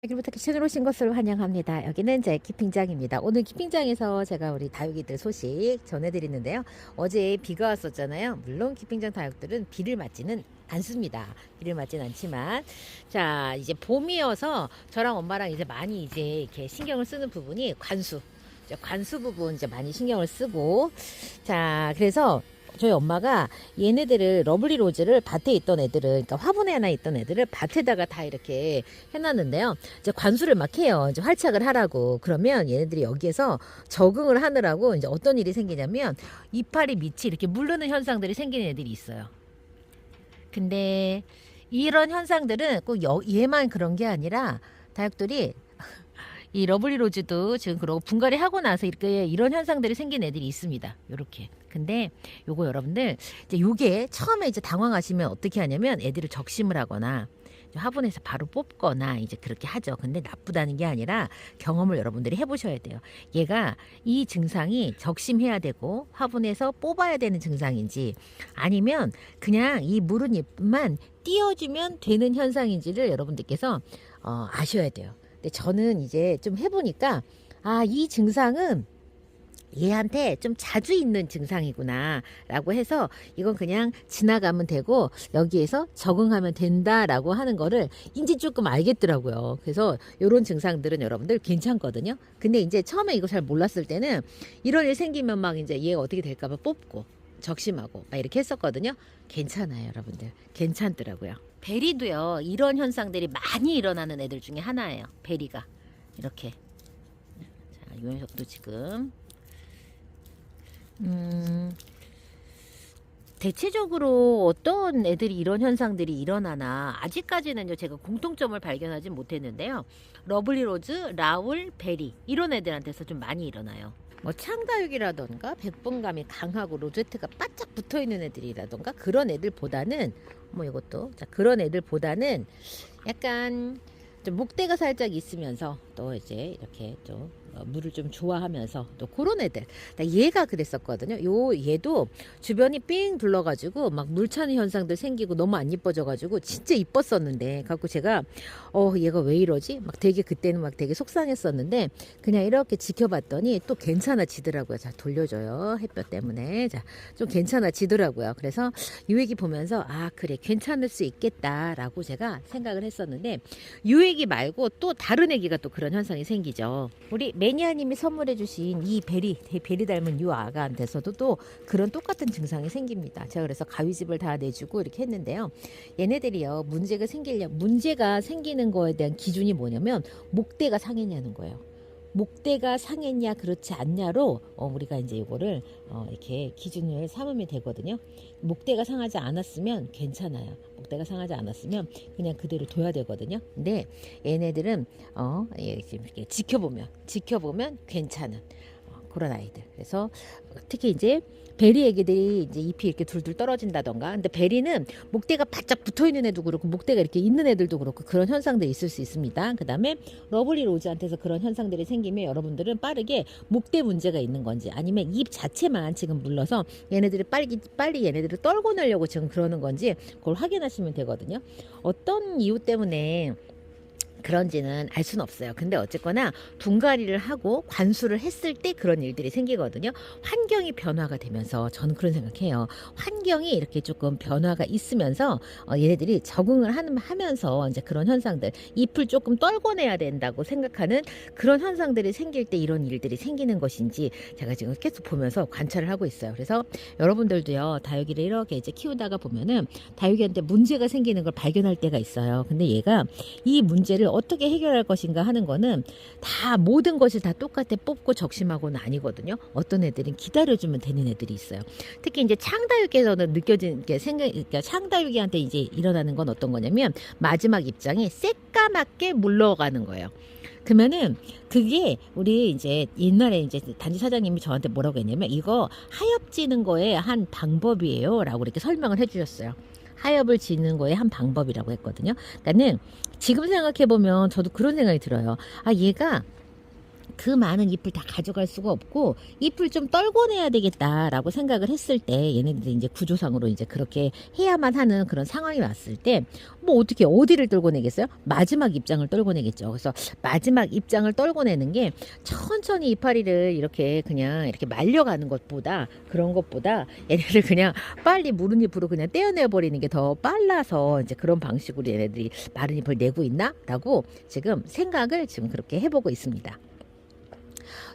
여기부터 키친으로 오신 것을 환영합니다. 여기는 제 키핑장입니다. 오늘 키핑장에서 제가 우리 다육이들 소식 전해드리는데요. 어제 비가 왔었잖아요. 물론 키핑장 다육들은 비를 맞지는 않습니다. 비를 맞지는 않지만, 자, 이제 봄이어서 저랑 엄마랑 이제 많이 이제 이렇게 신경을 쓰는 부분이 관수 부분 이제 많이 신경을 쓰고, 자, 그래서 저희 엄마가 얘네들을 러블리 로즈를 밭에 있던 애들을, 그러니까 화분에 하나 있던 애들을 밭에다가 다 이렇게 해놨는데요. 이제 관수를 막 해요. 이제 활착을 하라고. 그러면 얘네들이 여기에서 적응을 하느라고 이제 어떤 일이 생기냐면 이파리 밑이 이렇게 물르는 현상들이 생기는 애들이 있어요. 근데 이런 현상들은 꼭 얘만 그런 게 아니라 다육들이 이 러블리 로즈도 지금 그러고 분갈이 하고 나서 이렇게 이런 현상들이 생긴 애들이 있습니다. 요렇게. 근데 요거 여러분들 이제 요게 처음에 이제 당황하시면 어떻게 하냐면 애들을 적심을 하거나 화분에서 바로 뽑거나 이제 그렇게 하죠. 근데 나쁘다는 게 아니라 경험을 여러분들이 해보셔야 돼요. 얘가 이 증상이 적심해야 되고 화분에서 뽑아야 되는 증상인지 아니면 그냥 이 무른 잎만 띄워주면 되는 현상인지를 여러분들께서 아셔야 돼요. 근데 저는 이제 좀 해보니까 이 증상은 얘한테 좀 자주 있는 증상이구나 라고 해서 이건 그냥 지나가면 되고 여기에서 적응하면 된다라고 하는 거를 이제 조금 알겠더라고요. 그래서 이런 증상들은 여러분들 괜찮거든요. 근데 이제 처음에 이거 잘 몰랐을 때는 이런 일 생기면 막 이제 얘가 어떻게 될까봐 뽑고 적심하고 막 이렇게 했었거든요. 괜찮아요, 여러분들. 괜찮더라고요. 베리도요, 이런 현상들이 많이 일어나는 애들 중에 하나예요. 베리가 이렇게. 자, 이 녀석도 지금 대체적으로 어떤 애들이 이런 현상들이 일어나나 아직까지는요 제가 공통점을 발견하지 못했는데요. 러블리 로즈, 라울, 베리 이런 애들한테서 좀 많이 일어나요. 뭐 창다육이라던가 백분감이 강하고 로제트가 바짝 붙어있는 애들이라던가 그런 애들보다는 뭐 이것도 자 그런 애들보다는 약간 좀 목대가 살짝 있으면서 또 이제 이렇게 좀 물을 좀 좋아하면서 또 그런 애들. 얘가 그랬었거든요. 얘도 주변이 삥 둘러가지고 막 물 차는 현상들 생기고 너무 안 이뻐져가지고 진짜 이뻤었는데 갖고 제가 얘가 왜 이러지? 막 되게 그때는 막 되게 속상했었는데 그냥 이렇게 지켜봤더니 또 괜찮아지더라고요. 자 돌려줘요. 햇볕 때문에 자좀 괜찮아지더라고요. 그래서 이 얘기 보면서 그래 괜찮을 수 있겠다라고 제가 생각을 했었는데 이 얘기 말고 또 다른 애기가 또 그런 현상이 생기죠. 우리 매니아님이 선물해 주신 이 베리 닮은 이 아가한테서도 또 그런 똑같은 증상이 생깁니다. 제가 그래서 가위집을 다 내주고 이렇게 했는데요. 얘네들이요 문제가 생기는 거에 대한 기준이 뭐냐면 목대가 상했냐는 거예요. 목대가 상했냐 그렇지 않냐로 우리가 이제 이거를 이렇게 기준을 삼으면 되거든요. 목대가 상하지 않았으면 괜찮아요. 목대가 상하지 않았으면 그냥 그대로 둬야 되거든요. 근데 얘네들은 이렇게 지켜보면 괜찮은 그런 아이들. 그래서 특히 이제 베리 애기들이 이제 잎이 이렇게 둘둘 떨어진다던가. 근데 베리는 목대가 바짝 붙어 있는 애도 그렇고 목대가 이렇게 있는 애들도 그렇고 그런 현상들이 있을 수 있습니다. 그 다음에 러블리 로즈한테서 그런 현상들이 생기면 여러분들은 빠르게 목대 문제가 있는 건지 아니면 잎 자체만 지금 물러서 얘네들이 빨리 얘네들을 떨고 내려고 지금 그러는 건지 그걸 확인하시면 되거든요. 어떤 이유 때문에 그런지는 알 수는 없어요. 근데 어쨌거나 분갈이를 하고 관수를 했을 때 그런 일들이 생기거든요. 환경이 변화가 되면서 저는 그런 생각해요. 환경이 이렇게 조금 변화가 있으면서 얘네들이 적응을 하면서 이제 그런 현상들 잎을 조금 떨궈내야 된다고 생각하는 그런 현상들이 생길 때 이런 일들이 생기는 것인지 제가 지금 계속 보면서 관찰을 하고 있어요. 그래서 여러분들도요 다육이를 이렇게 이제 키우다가 보면은 다육이한테 문제가 생기는 걸 발견할 때가 있어요. 근데 얘가 이 문제를 어떻게 해결할 것인가 하는 거는 다 모든 것을 다 똑같이 뽑고 적심하고는 아니거든요. 어떤 애들은 기다려주면 되는 애들이 있어요. 특히 이제 창다육에서는 느껴지는 게 그러니까 창다육이한테 이제 일어나는 건 어떤 거냐면 마지막 입장이 새까맣게 물러가는 거예요. 그러면은 그게 우리 이제 옛날에 이제 단지 사장님이 저한테 뭐라고 했냐면 이거 하엽지는 거의 한 방법이에요라고 이렇게 설명을 해주셨어요. 하엽을 지는 거의 한 방법이라고 했거든요. 그러니까는 지금 생각해 보면 저도 그런 생각이 들어요. 얘가 그 많은 잎을 다 가져갈 수가 없고 잎을 좀 떨궈내야 되겠다라고 생각을 했을 때 얘네들이 이제 구조상으로 이제 그렇게 해야만 하는 그런 상황이 왔을 때 뭐 어떻게 어디를 떨궈내겠어요? 마지막 입장을 떨궈내겠죠. 그래서 마지막 입장을 떨궈내는 게 천천히 이파리를 이렇게 그냥 이렇게 말려가는 것보다 그런 것보다 얘네들 그냥 빨리 무른 잎으로 그냥 떼어내 버리는 게 더 빨라서 이제 그런 방식으로 얘네들이 마른 잎을 내고 있나라고 지금 생각을 지금 그렇게 해보고 있습니다.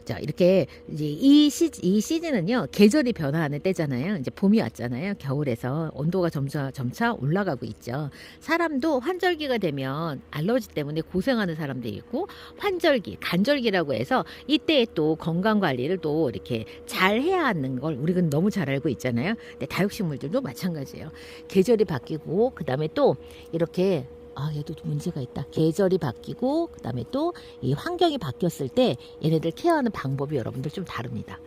자, 이렇게 이제 이 시즌은요, 계절이 변화하는 때잖아요. 이제 봄이 왔잖아요. 겨울에서 온도가 점차 올라가고 있죠. 사람도 환절기가 되면 알러지 때문에 고생하는 사람들이 있고, 환절기, 간절기라고 해서 이때 또 건강 관리를 또 이렇게 잘 해야 하는 걸 우리는 너무 잘 알고 있잖아요. 근데 다육식물들도 마찬가지예요. 계절이 바뀌고, 그 다음에 또 이렇게 얘도 문제가 있다. 계절이 바뀌고 그다음에 또 이 환경이 바뀌었을 때 얘네들 케어하는 방법이 여러분들 좀 다릅니다.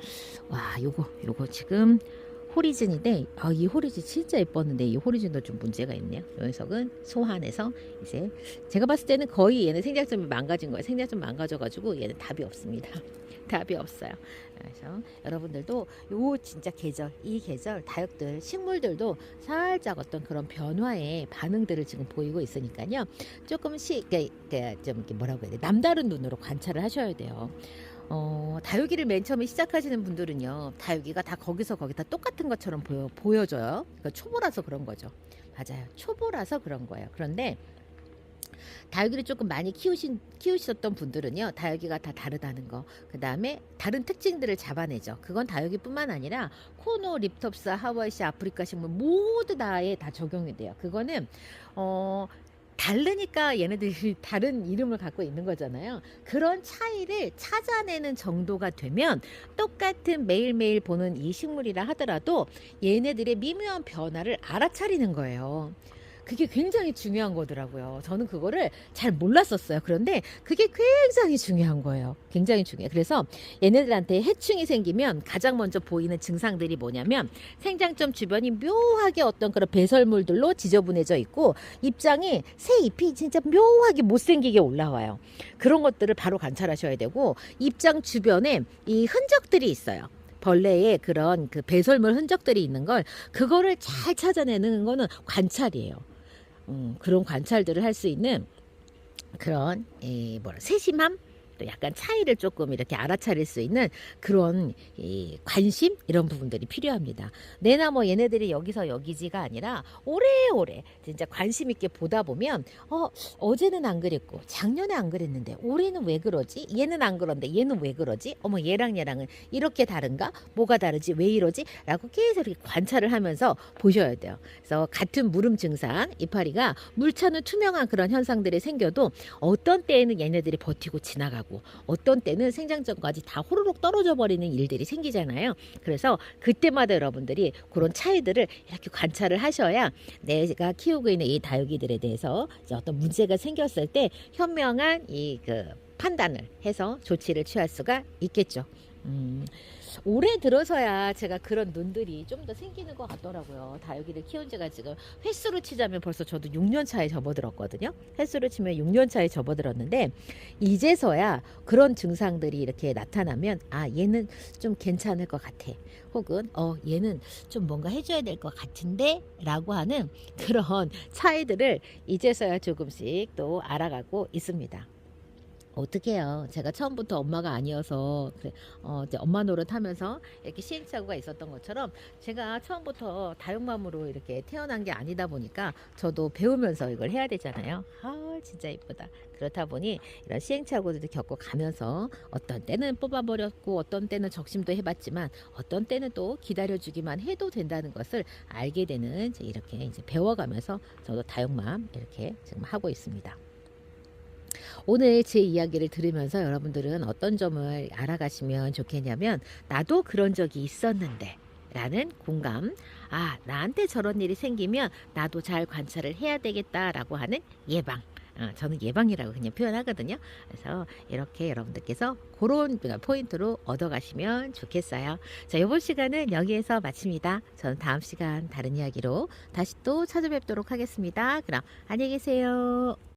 와, 요거 지금 호리즌인데 이 호리즌 진짜 예뻤는데 이 호리즌도 좀 문제가 있네요. 이 녀석은 소환해서 이제 제가 봤을 때는 거의 얘는 생장점이 망가진 거예요. 생장점 망가져가지고 얘는 답이 없습니다. 답이 없어요. 그래서 여러분들도 요 진짜 이 계절 다육들 식물들도 살짝 어떤 그런 변화의 반응들을 지금 보이고 있으니까요. 조금씩 좀 이렇게 뭐라고 해야 돼? 남다른 눈으로 관찰을 하셔야 돼요. 다육이를 맨 처음에 시작하시는 분들은요, 다육이가 다 거기서 거기 다 똑같은 것처럼 보여져요. 그러니까 초보라서 그런 거죠. 맞아요. 초보라서 그런 거예요. 그런데 다육이를 조금 많이 키우셨던 분들은요, 다육이가 다 다르다는 거, 그 다음에 다른 특징들을 잡아내죠. 그건 다육이뿐만 아니라 코노, 립톱스, 하와이시, 아프리카 식물 모두 다에 다 적용이 돼요. 그거는 다르니까 얘네들이 다른 이름을 갖고 있는 거잖아요. 그런 차이를 찾아내는 정도가 되면 똑같은 매일매일 보는 이 식물이라 하더라도 얘네들의 미묘한 변화를 알아차리는 거예요. 그게 굉장히 중요한 거더라고요. 저는 그거를 잘 몰랐었어요. 그런데 그게 굉장히 중요한 거예요. 굉장히 중요해요. 그래서 얘네들한테 해충이 생기면 가장 먼저 보이는 증상들이 뭐냐면 생장점 주변이 묘하게 어떤 그런 배설물들로 지저분해져 있고 입장이 새 잎이 진짜 묘하게 못생기게 올라와요. 그런 것들을 바로 관찰하셔야 되고 입장 주변에 이 흔적들이 있어요. 벌레의 그런 그 배설물 흔적들이 있는 걸 그거를 잘 찾아내는 거는 관찰이에요. 그런 관찰들을 할 수 있는 그런 세심함, 또 약간 차이를 조금 이렇게 알아차릴 수 있는 그런 관심 이런 부분들이 필요합니다. 내나 뭐 얘네들이 여기서 여기지가 아니라 오래오래 진짜 관심 있게 보다 보면 어제는 안 그랬고 작년에 안 그랬는데 올해는 왜 그러지? 얘는 안 그런데 얘는 왜 그러지? 어머 얘랑은 이렇게 다른가? 뭐가 다르지? 왜 이러지? 라고 계속 이렇게 관찰을 하면서 보셔야 돼요. 그래서 같은 무름 증상 이파리가 물차는 투명한 그런 현상들이 생겨도 어떤 때에는 얘네들이 버티고 지나가고 어떤 때는 생장점까지 다 호로록 떨어져 버리는 일들이 생기잖아요. 그래서 그때마다 여러분들이 그런 차이들을 이렇게 관찰을 하셔야 내가 키우고 있는 이 다육이들에 대해서 이제 어떤 문제가 생겼을 때 현명한 그 판단을 해서 조치를 취할 수가 있겠죠. 올해 들어서야 제가 그런 눈들이 좀 더 생기는 것 같더라고요. 다육이를 키운 지가 지금 횟수로 치자면 벌써 저도 6년 차에 접어들었거든요. 횟수로 치면 6년 차에 접어들었는데 이제서야 그런 증상들이 이렇게 나타나면 얘는 좀 괜찮을 것 같아. 혹은 얘는 좀 뭔가 해줘야 될 것 같은데 라고 하는 그런 차이들을 이제서야 조금씩 또 알아가고 있습니다. 어떡해요. 제가 처음부터 엄마가 아니어서 이제 엄마 노릇하면서 이렇게 시행착오가 있었던 것처럼 제가 처음부터 다육맘으로 이렇게 태어난 게 아니다 보니까 저도 배우면서 이걸 해야 되잖아요. 진짜 이쁘다. 그렇다 보니 이런 시행착오들도 겪어가면서 어떤 때는 뽑아버렸고 어떤 때는 적심도 해봤지만 어떤 때는 또 기다려주기만 해도 된다는 것을 알게 되는 이렇게 이제 배워가면서 저도 다육맘 이렇게 지금 하고 있습니다. 오늘 제 이야기를 들으면서 여러분들은 어떤 점을 알아가시면 좋겠냐면 나도 그런 적이 있었는데 라는 공감, 나한테 저런 일이 생기면 나도 잘 관찰을 해야 되겠다라고 하는 예방, 저는 예방이라고 그냥 표현하거든요. 그래서 이렇게 여러분들께서 그런 포인트로 얻어가시면 좋겠어요. 자, 이번 시간은 여기에서 마칩니다. 저는 다음 시간 다른 이야기로 다시 또 찾아뵙도록 하겠습니다. 그럼 안녕히 계세요.